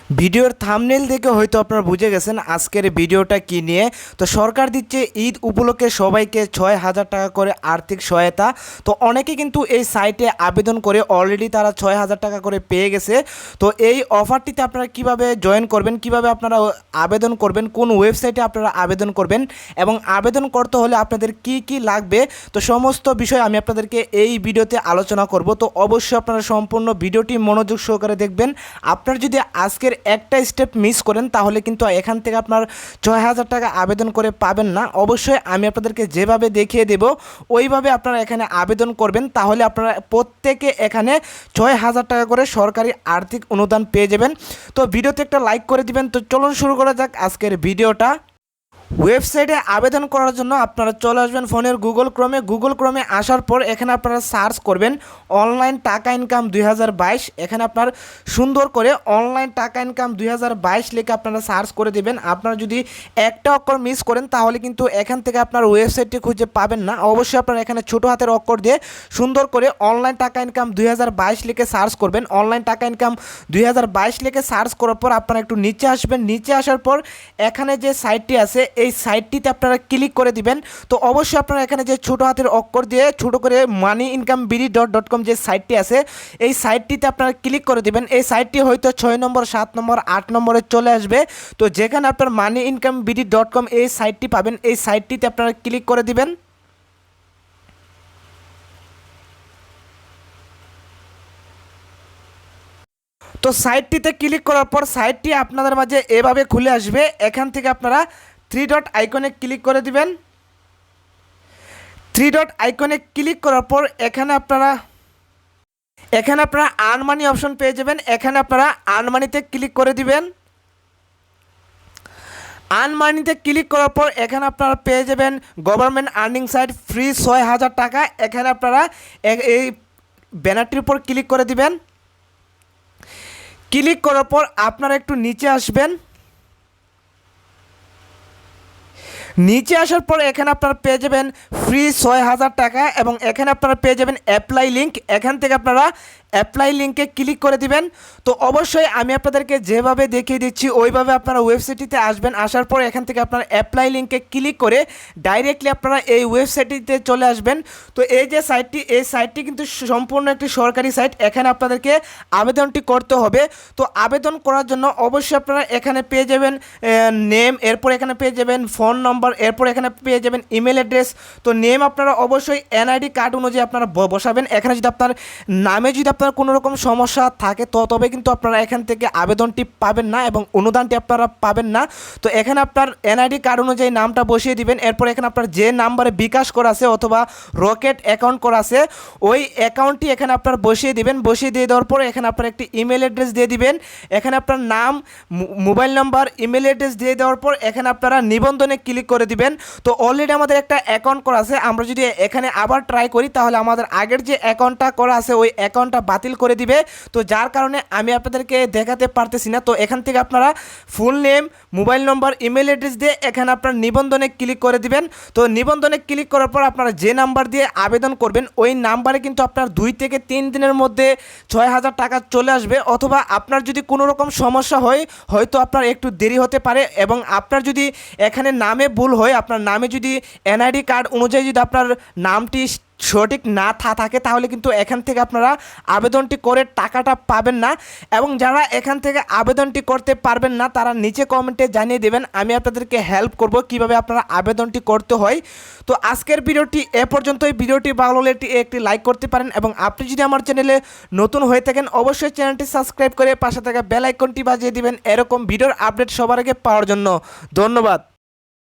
ভিডিওর থাম্বনেল দেখে হয়তো আপনারা বুঝে গেছেন আজকের ভিডিওটা কি নিয়ে। তো সরকার দিচ্ছে ঈদ উপলক্ষে সবাইকে ৬,০০০ টাকা করে আর্থিক সহায়তা। তো অনেকে কিন্তু এই সাইটে আবেদন করে অলরেডি তারা ৬,০০০ টাকা করে পেয়ে গেছে। তো এই অফারটিতে আপনারা কিভাবে জয়েন করবেন, কিভাবে আপনারা আবেদন করবেন, কোন ওয়েবসাইটে আপনারা আবেদন করবেন এবং আবেদন করতে হলে আপনাদের কি কি লাগবে, তো সমস্ত বিষয় আমি আপনাদেরকে এই ভিডিওতে আলোচনা করব। তো অবশ্যই আপনারা সম্পূর্ণ ভিডিওটি মনোযোগ সহকারে দেখবেন। আপনার যদি আজকের একটা স্টেপ মিস করেন তাহলে কিন্তু এখান থেকে আপনার ৬,০০০ টাকা আবেদন করে পাবেন না। অবশ্যই আমি আপনাদেরকে যেভাবে দেখিয়ে দেব ওইভাবে আপনারা এখানে আবেদন করবেন, তাহলে আপনারা প্রত্যেকে এখানে ৬,০০০ টাকা করে সরকারি আর্থিক অনুদান পেয়ে যাবেন। তো ভিডিওতে একটা লাইক করে দিবেন। তো চলুন শুরু করা যাক আজকের ভিডিওটা। ওয়েবসাইটে আবেদন করার জন্য আপনারা চলে আসবেন ফোনের গুগল ক্রমে আসার পর এখানে আপনারা সার্চ করবেন অনলাইন টাকা ইনকাম ২০২২। এখানে আপনার সুন্দর করে অনলাইন টাকা ইনকাম ২০২২ লিখে আপনারা সার্চ করে দেবেন। আপনারা যদি একটা অক্ষর মিস করেন তাহলে কিন্তু এখান থেকে আপনার ওয়েবসাইটটি খুঁজে পাবেন না। অবশ্যই আপনারা এখানে ছোটো হাতের অক্ষর দিয়ে সুন্দর করে অনলাইন টাকা ইনকাম ২০২২ লিখে সার্চ করবেন। অনলাইন টাকা ইনকাম ২০২২ লিখে সার্চ করার পর আপনারা একটু নিচে আসবেন। নিচে আসার পর এখানে যে সাইটটি আছে এই সাইটটিতে আপনারা ক্লিক করে দিবেন। তো অবশ্যই আপনারা এখানে যে ছোটো হাতের অক্ষর দিয়ে ছোটো করে মানি ইনকাম বিডি .com যে সাইটটি আছে এই সাইটটিতে আপনারা ক্লিক করে দিবেন। এই সাইটটি হয়তো ৬ নম্বর, ৭ নম্বর, ৮ নম্বরে চলে আসবে। তো যেখানে আপনার মানি ইনকাম বিডি .com এই সাইটটি পাবেন, এই সাইটটিতে আপনারা ক্লিক করে দিবেন। তো সাইটটিতে ক্লিক করার পর সাইটটি আপনাদের মাঝে এভাবে খুলে আসবে। এখান থেকে আপনারা 3 ডট আইকনে ক্লিক করে দিবেন। 3 ডট আইকনে ক্লিক করার পর এখানে আপনারা আর্ন মানি অপশন পেয়ে যাবেন। এখানে আপনারা আর্ন মানিতে ক্লিক করে দিবেন। আর্ন মানিতে ক্লিক করার পর এখানে আপনারা পেয়ে যাবেন গভর্নমেন্ট আর্নিং সাইট ফ্রি ৬,০০০ টাকা। এখানে আপনারা এই ব্যানারটির উপর ক্লিক করে দিবেন। ক্লিক করার পর আপনারা একটু নিচে আসবেন। নিচে আসার পর এখানে আপনারা পেয়ে যাবেন ফ্রি ৬,০০০ টাকা এবং এখানে আপনারা পেয়ে যাবেন অ্যাপ্লাই লিঙ্ক। এখান থেকে আপনারা অ্যাপ্লাই লিঙ্কে ক্লিক করে দিবেন। তো অবশ্যই আমি আপনাদেরকে যেভাবে দেখিয়ে দিচ্ছি ওইভাবে আপনারা ওয়েবসাইটটিতে আসবেন। আসার পর এখান থেকে আপনারা অ্যাপ্লাই লিঙ্কে ক্লিক করে ডাইরেক্টলি আপনারা এই ওয়েবসাইটটিতে চলে আসবেন। তো এই যে সাইটটি, এই সাইটটি কিন্তু সম্পূর্ণ একটি সরকারি সাইট। এখানে আপনাদেরকে আবেদনটি করতে হবে। তো আবেদন করার জন্য অবশ্যই আপনারা এখানে পেয়ে যাবেন নেম, এরপর এখানে পেয়ে যাবেন ফোন নম্বর, এরপর এখানে পেয়ে যাবেন ইমেল অ্যাড্রেস। তো নেম আপনারা অবশ্যই এনআইডি কার্ড অনুযায়ী আপনারা বসাবেন। এখানে যদি আপনার নামে যদি আপনার কোনো রকম সমস্যা থাকে তবে কিন্তু আপনারা এখান থেকে আবেদনটি পাবেন না এবং অনুদানটি আপনারা পাবেন না। তো এখানে আপনার এনআইডি কার্ড অনুযায়ী নামটা বসিয়ে দিবেন। এরপর এখানে আপনার যে নাম্বারে বিকাশ করা আছে অথবা রকেট অ্যাকাউন্ট করা আছে ওই অ্যাকাউন্টটি এখানে আপনার বসিয়ে দিবেন। বসিয়ে দিয়ে দেওয়ার পরে এখানে আপনার একটি ইমেল অ্যাড্রেস দিয়ে দিবেন। এখানে আপনার নাম, মোবাইল নাম্বার, ইমেল অ্যাড্রেস দিয়ে দেওয়ার পর এখানে আপনারা নিবন্ধনে ক্লিক করে দিবেন। তো অলরেডি আমাদের একটা অ্যাকাউন্ট করা আছে, আমরা যদি এখানে আবার ট্রাই করি তাহলে আমাদের আগের যে অ্যাকাউন্টটা করা আছে ওই অ্যাকাউন্টটা বাতিল করে দিবে। তো যার কারণে আমি আপনাদেরকে দেখাতে পারতেছি না। তো এখান থেকে আপনারা ফুল নেম, মোবাইল নম্বর, ইমেল অ্যাড্রেস দিয়ে এখানে আপনার নিবন্ধনে ক্লিক করে দিবেন। তো নিবন্ধনে ক্লিক করার পর আপনারা যে নাম্বার দিয়ে আবেদন করবেন ওই নাম্বারে কিন্তু আপনার 2 থেকে 3 দিনের মধ্যে ৬,০০০ টাকা চলে আসবে। অথবা আপনার যদি কোনো রকম সমস্যা হয় হয়তো আপনার একটু দেরি হতে পারে এবং আপনার যদি এখানে নামে ভুল হয়, আপনার নামে যদি এনআইডি কার্ড অনুযায়ী যদি আপনার নামটি সঠিক না থাকে তাহলে কিন্তু এখান থেকে আপনারা আবেদনটি করে টাকাটা পাবেন না। এবং যারা এখান থেকে আবেদনটি করতে পারবেন না তারা নিচে কমেন্টে জানিয়ে দেবেন, আমি আপনাদেরকে হেল্প করব কিভাবে আপনারা আবেদনটি করতে হয়। তো আজকের ভিডিওটি এ পর্যন্তই। ভিডিওটি ভালো হলে একটি লাইক করতে পারেন এবং আপনি যদি আমার চ্যানেলে নতুন হয়ে থাকেন অবশ্যই চ্যানেলটি সাবস্ক্রাইব করে পাশে থাকা বেল আইকনটি বাজিয়ে দিবেন এরকম ভিডিওর আপডেট সবার আগে পাওয়ার জন্য। ধন্যবাদ।